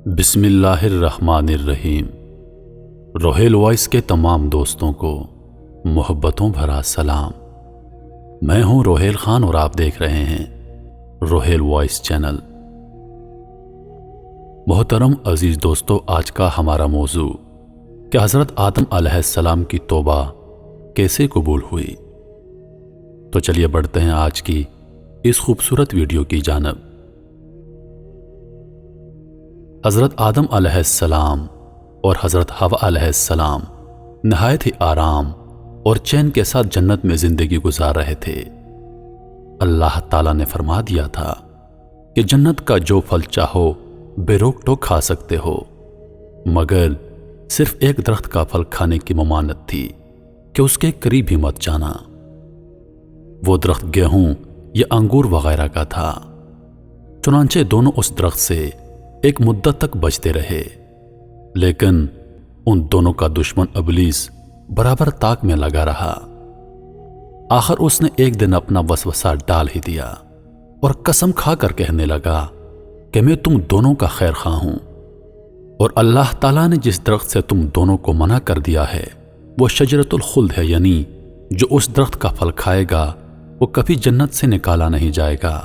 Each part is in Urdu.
بسم اللہ الرحمن الرحیم۔ روہیل وائس کے تمام دوستوں کو محبتوں بھرا سلام۔ میں ہوں روہیل خان اور آپ دیکھ رہے ہیں روہیل وائس چینل۔ محترم عزیز دوستو، آج کا ہمارا موضوع کہ حضرت آدم علیہ السلام کی توبہ کیسے قبول ہوئی۔ تو چلیے بڑھتے ہیں آج کی اس خوبصورت ویڈیو کی جانب۔ حضرت آدم علیہ السلام اور حضرت حوا علیہ السلام نہایت ہی آرام اور چین کے ساتھ جنت میں زندگی گزار رہے تھے۔ اللہ تعالیٰ نے فرما دیا تھا کہ جنت کا جو پھل چاہو بے روک ٹوک کھا سکتے ہو، مگر صرف ایک درخت کا پھل کھانے کی ممانعت تھی کہ اس کے قریب بھی مت جانا۔ وہ درخت گیہوں یا انگور وغیرہ کا تھا۔ چنانچہ دونوں اس درخت سے ایک مدت تک بچتے رہے، لیکن ان دونوں کا دشمن ابلیس برابر طاق میں لگا رہا۔ آخر اس نے ایک دن اپنا وسوسہ ڈال ہی دیا اور قسم کھا کر کہنے لگا کہ میں تم دونوں کا خیر خواہ ہوں، اور اللہ تعالیٰ نے جس درخت سے تم دونوں کو منع کر دیا ہے وہ شجرۃ الخلد ہے، یعنی جو اس درخت کا پھل کھائے گا وہ کبھی جنت سے نکالا نہیں جائے گا۔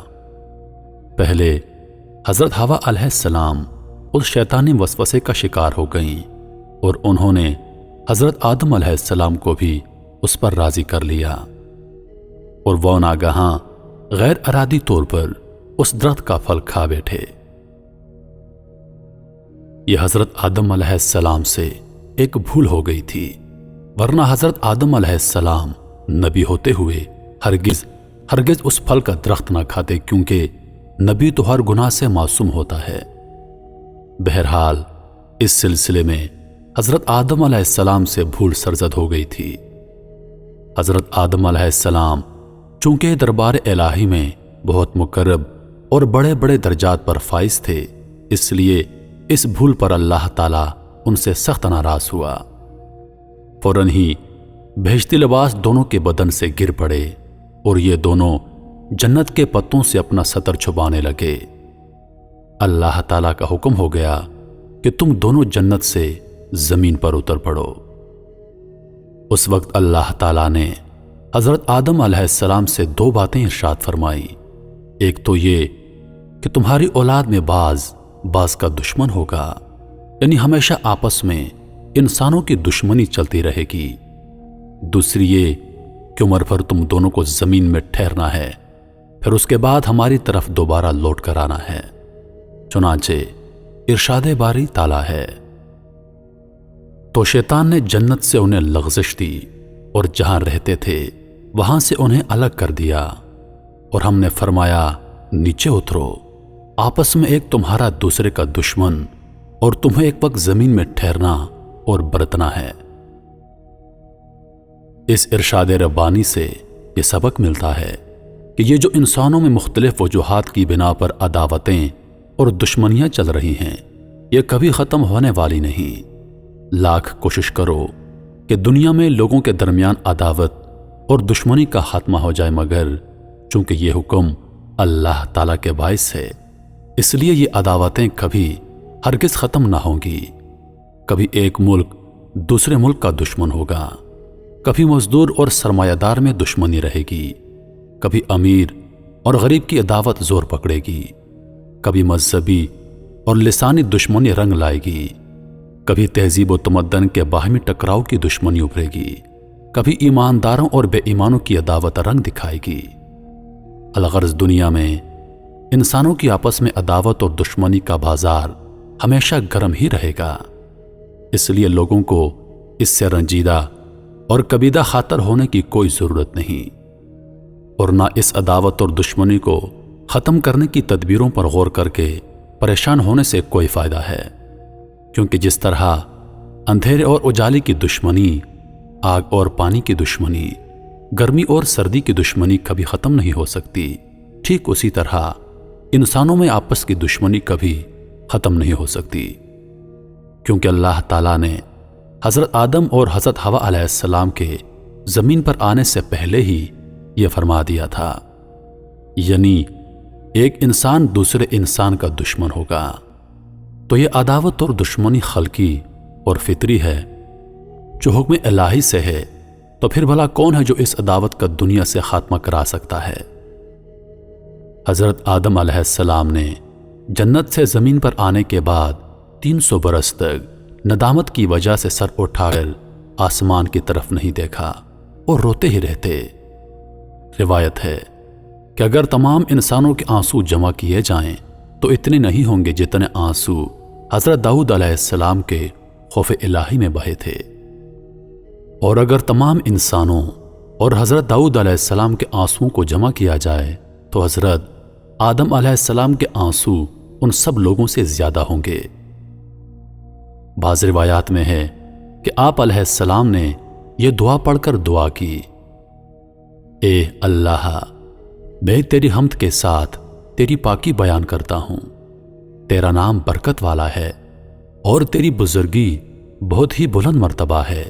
پہلے حضرت حوا علیہ السلام اس شیطانی وسوسے کا شکار ہو گئیں اور انہوں نے حضرت آدم علیہ السلام کو بھی اس پر راضی کر لیا، اور وہ ناگہاں غیر ارادی طور پر اس درخت کا پھل کھا بیٹھے۔ یہ حضرت آدم علیہ السلام سے ایک بھول ہو گئی تھی، ورنہ حضرت آدم علیہ السلام نبی ہوتے ہوئے ہرگز اس پھل کا درخت نہ کھاتے، کیونکہ نبی تو ہر گناہ سے معصوم ہوتا ہے۔ بہرحال اس سلسلے میں حضرت آدم علیہ السلام سے بھول سرزد ہو گئی تھی۔ حضرت آدم علیہ السلام چونکہ دربار الہی میں بہت مقرب اور بڑے بڑے درجات پر فائز تھے، اس لیے اس بھول پر اللہ تعالیٰ ان سے سخت ناراض ہوا۔ فوراً ہی بہشتی لباس دونوں کے بدن سے گر پڑے اور یہ دونوں جنت کے پتوں سے اپنا سطر چھپانے لگے۔ اللہ تعالیٰ کا حکم ہو گیا کہ تم دونوں جنت سے زمین پر اتر پڑو۔ اس وقت اللہ تعالیٰ نے حضرت آدم علیہ السلام سے دو باتیں ارشاد فرمائی۔ ایک تو یہ کہ تمہاری اولاد میں بعض کا دشمن ہوگا، یعنی ہمیشہ آپس میں انسانوں کی دشمنی چلتی رہے گی۔ دوسری یہ کہ عمر پر تم دونوں کو زمین میں ٹھہرنا ہے، پھر اس کے بعد ہماری طرف دوبارہ لوٹ کر آنا ہے۔ چنانچہ ارشاد باری تعالیٰ ہے۔ تو شیطان نے جنت سے انہیں لغزش دی اور جہاں رہتے تھے وہاں سے انہیں الگ کر دیا، اور ہم نے فرمایا نیچے اترو، آپس میں ایک تمہارا دوسرے کا دشمن، اور تمہیں ایک وقت زمین میں ٹھہرنا اور برتنا ہے۔ اس ارشاد ربانی سے یہ سبق ملتا ہے کہ یہ جو انسانوں میں مختلف وجوہات کی بنا پر عداوتیں اور دشمنیاں چل رہی ہیں، یہ کبھی ختم ہونے والی نہیں۔ لاکھ کوشش کرو کہ دنیا میں لوگوں کے درمیان عداوت اور دشمنی کا خاتمہ ہو جائے، مگر چونکہ یہ حکم اللہ تعالیٰ کے باعث ہے، اس لیے یہ عداوتیں کبھی ہرگز ختم نہ ہوں گی۔ کبھی ایک ملک دوسرے ملک کا دشمن ہوگا، کبھی مزدور اور سرمایہ دار میں دشمنی رہے گی، کبھی امیر اور غریب کی عداوت زور پکڑے گی، کبھی مذہبی اور لسانی دشمنی رنگ لائے گی، کبھی تہذیب و تمدن کے باہمی ٹکراؤ کی دشمنی ابھرے گی، کبھی ایمانداروں اور بے ایمانوں کی عداوت رنگ دکھائے گی۔ الغرض دنیا میں انسانوں کی آپس میں عداوت اور دشمنی کا بازار ہمیشہ گرم ہی رہے گا۔ اس لیے لوگوں کو اس سے رنجیدہ اور کبیدہ خاطر ہونے کی کوئی ضرورت نہیں، اور نہ اس عداوت اور دشمنی کو ختم کرنے کی تدبیروں پر غور کر کے پریشان ہونے سے کوئی فائدہ ہے، کیونکہ جس طرح اندھیرے اور اجالے کی دشمنی، آگ اور پانی کی دشمنی، گرمی اور سردی کی دشمنی کبھی ختم نہیں ہو سکتی، ٹھیک اسی طرح انسانوں میں آپس کی دشمنی کبھی ختم نہیں ہو سکتی، کیونکہ اللہ تعالیٰ نے حضرت آدم اور حضرت حوا علیہ السلام کے زمین پر آنے سے پہلے ہی یہ فرما دیا تھا، یعنی ایک انسان دوسرے انسان کا دشمن ہوگا۔ تو یہ عداوت اور دشمنی خلقی اور فطری ہے جو حکم الہی سے ہے، تو پھر بھلا کون ہے جو اس عداوت کا دنیا سے خاتمہ کرا سکتا ہے؟ حضرت آدم علیہ السلام نے جنت سے زمین پر آنے کے بعد 300 برس تک ندامت کی وجہ سے سر اٹھا کر آسمان کی طرف نہیں دیکھا اور روتے ہی رہتے۔ روایت ہے کہ اگر تمام انسانوں کے آنسو جمع کیے جائیں تو اتنے نہیں ہوں گے جتنے آنسو حضرت داؤد علیہ السلام کے خوف الہی میں بہے تھے، اور اگر تمام انسانوں اور حضرت داؤد علیہ السلام کے آنسوؤں کو جمع کیا جائے تو حضرت آدم علیہ السلام کے آنسو ان سب لوگوں سے زیادہ ہوں گے۔ بعض روایات میں ہے کہ آپ علیہ السلام نے یہ دعا پڑھ کر دعا کی، اے اللہ، میں تیری حمد کے ساتھ تیری پاکی بیان کرتا ہوں، تیرا نام برکت والا ہے اور تیری بزرگی بہت ہی بلند مرتبہ ہے،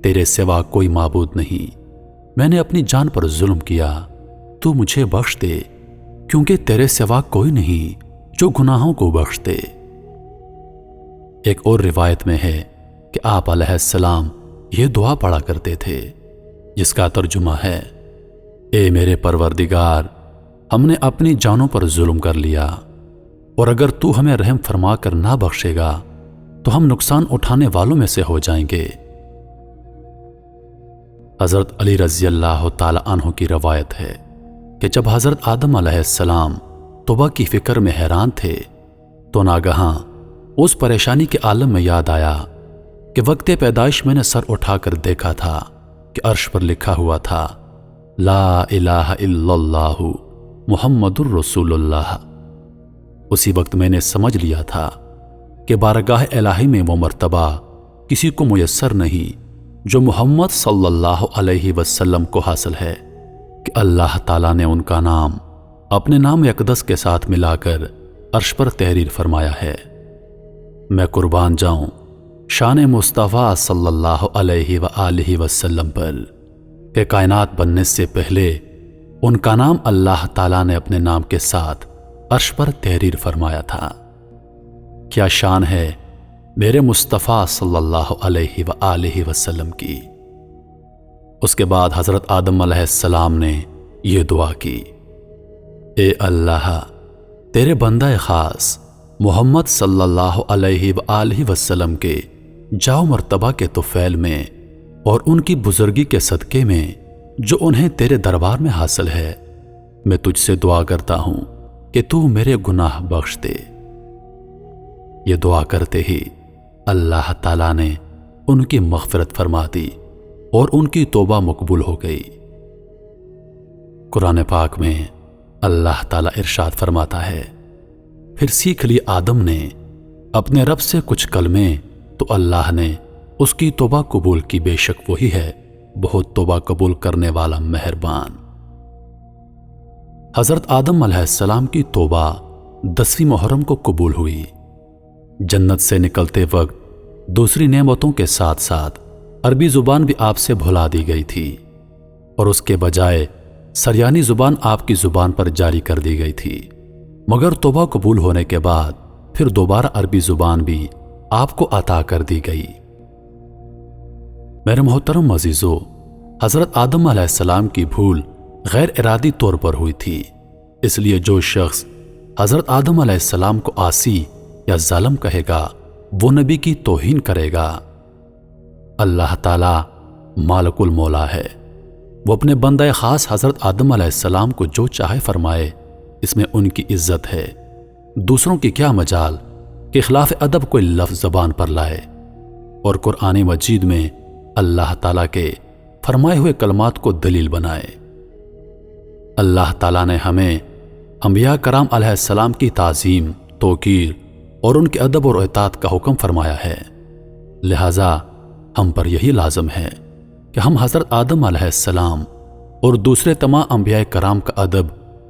تیرے سوا کوئی معبود نہیں، میں نے اپنی جان پر ظلم کیا، تو مجھے بخش دے، کیونکہ تیرے سوا کوئی نہیں جو گناہوں کو بخش دے۔ ایک اور روایت میں ہے کہ آپ علیہ السلام یہ دعا پڑھا کرتے تھے جس کا ترجمہ ہے، اے میرے پروردگار، ہم نے اپنی جانوں پر ظلم کر لیا، اور اگر تو ہمیں رحم فرما کر نہ بخشے گا تو ہم نقصان اٹھانے والوں میں سے ہو جائیں گے۔ حضرت علی رضی اللہ تعالی عنہ کی روایت ہے کہ جب حضرت آدم علیہ السلام توبہ کی فکر میں حیران تھے تو ناگہاں اس پریشانی کے عالم میں یاد آیا کہ وقت پیدائش میں نے سر اٹھا کر دیکھا تھا کہ عرش پر لکھا ہوا تھا، لا الہ الا اللہ محمد الرسول اللہ۔ اسی وقت میں نے سمجھ لیا تھا کہ بارگاہ الہی میں وہ مرتبہ کسی کو میسر نہیں جو محمد صلی اللہ علیہ وسلم کو حاصل ہے، کہ اللہ تعالیٰ نے ان کا نام اپنے نام اقدس کے ساتھ ملا کر عرش پر تحریر فرمایا ہے۔ میں قربان جاؤں شان مصطفیٰ صلی اللہ علیہ وآلہ وسلم پر کہ کائنات بننے سے پہلے ان کا نام اللہ تعالیٰ نے اپنے نام کے ساتھ عرش پر تحریر فرمایا تھا۔ کیا شان ہے میرے مصطفیٰ صلی اللہ علیہ وآلہ وسلم کی۔ اس کے بعد حضرت آدم علیہ السلام نے یہ دعا کی، اے اللہ، تیرے بندہ خاص محمد صلی اللہ علیہ وآلہ وسلم کے جاؤ مرتبہ کے طفیل میں اور ان کی بزرگی کے صدقے میں جو انہیں تیرے دربار میں حاصل ہے، میں تجھ سے دعا کرتا ہوں کہ تو میرے گناہ بخش دے۔ یہ دعا کرتے ہی اللہ تعالیٰ نے ان کی مغفرت فرما دی اور ان کی توبہ مقبول ہو گئی۔ قرآن پاک میں اللہ تعالیٰ ارشاد فرماتا ہے، پھر سیکھ لی آدم نے اپنے رب سے کچھ کلمے تو اللہ نے اس کی توبہ قبول کی، بے شک وہی ہے بہت توبہ قبول کرنے والا مہربان۔ حضرت آدم علیہ السلام کی توبہ 10ویں محرم کو قبول ہوئی۔ جنت سے نکلتے وقت دوسری نعمتوں کے ساتھ ساتھ عربی زبان بھی آپ سے بھلا دی گئی تھی، اور اس کے بجائے سریانی زبان آپ کی زبان پر جاری کر دی گئی تھی، مگر توبہ قبول ہونے کے بعد پھر دوبارہ عربی زبان بھی آپ کو عطا کر دی گئی۔ میرے محترم عزیزو، حضرت آدم علیہ السلام کی بھول غیر ارادی طور پر ہوئی تھی، اس لیے جو شخص حضرت آدم علیہ السلام کو عاصی یا ظالم کہے گا وہ نبی کی توہین کرے گا۔ اللہ تعالیٰ مالک المولا ہے، وہ اپنے بندہ خاص حضرت آدم علیہ السلام کو جو چاہے فرمائے، اس میں ان کی عزت ہے۔ دوسروں کی کیا مجال کہ خلاف ادب کوئی لفظ زبان پر لائے، اور قرآن مجید میں اللہ تعالیٰ کے فرمائے ہوئے کلمات کو دلیل بنائے۔ اللہ تعالیٰ نے ہمیں انبیاء کرام علیہ السلام کی تعظیم، توقیر اور ان کے ادب اور اطاعت کا حکم فرمایا ہے، لہذا ہم پر یہی لازم ہے کہ ہم حضرت آدم علیہ السلام اور دوسرے تمام انبیاء کرام کا ادب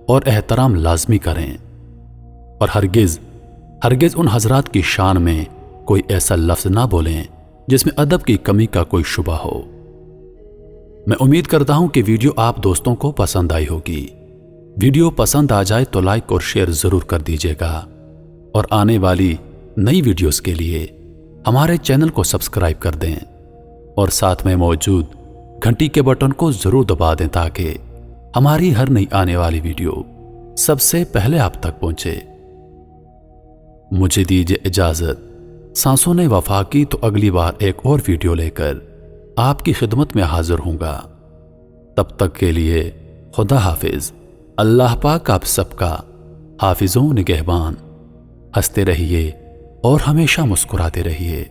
اور احترام لازمی کریں، اور ہرگز ان حضرات کی شان میں کوئی ایسا لفظ نہ بولیں جس میں ادب کی کمی کا کوئی شبہ ہو۔ میں امید کرتا ہوں کہ ویڈیو آپ دوستوں کو پسند آئی ہوگی۔ ویڈیو پسند آ جائے تو لائک اور شیئر ضرور کر دیجیے گا، اور آنے والی نئی ویڈیوز کے لیے ہمارے چینل کو سبسکرائب کر دیں اور ساتھ میں موجود گھنٹی کے بٹن کو ضرور دبا دیں تاکہ ہماری ہر نئی آنے والی ویڈیو سب سے پہلے آپ تک پہنچے۔ مجھے دیجیے اجازت، سانسوں نے وفا کی تو اگلی بار ایک اور ویڈیو لے کر آپ کی خدمت میں حاضر ہوں گا۔ تب تک کے لیے خدا حافظ۔ اللہ پاک آپ سب کا حافظ و نگہبان۔ ہنستے رہیے اور ہمیشہ مسکراتے رہیے۔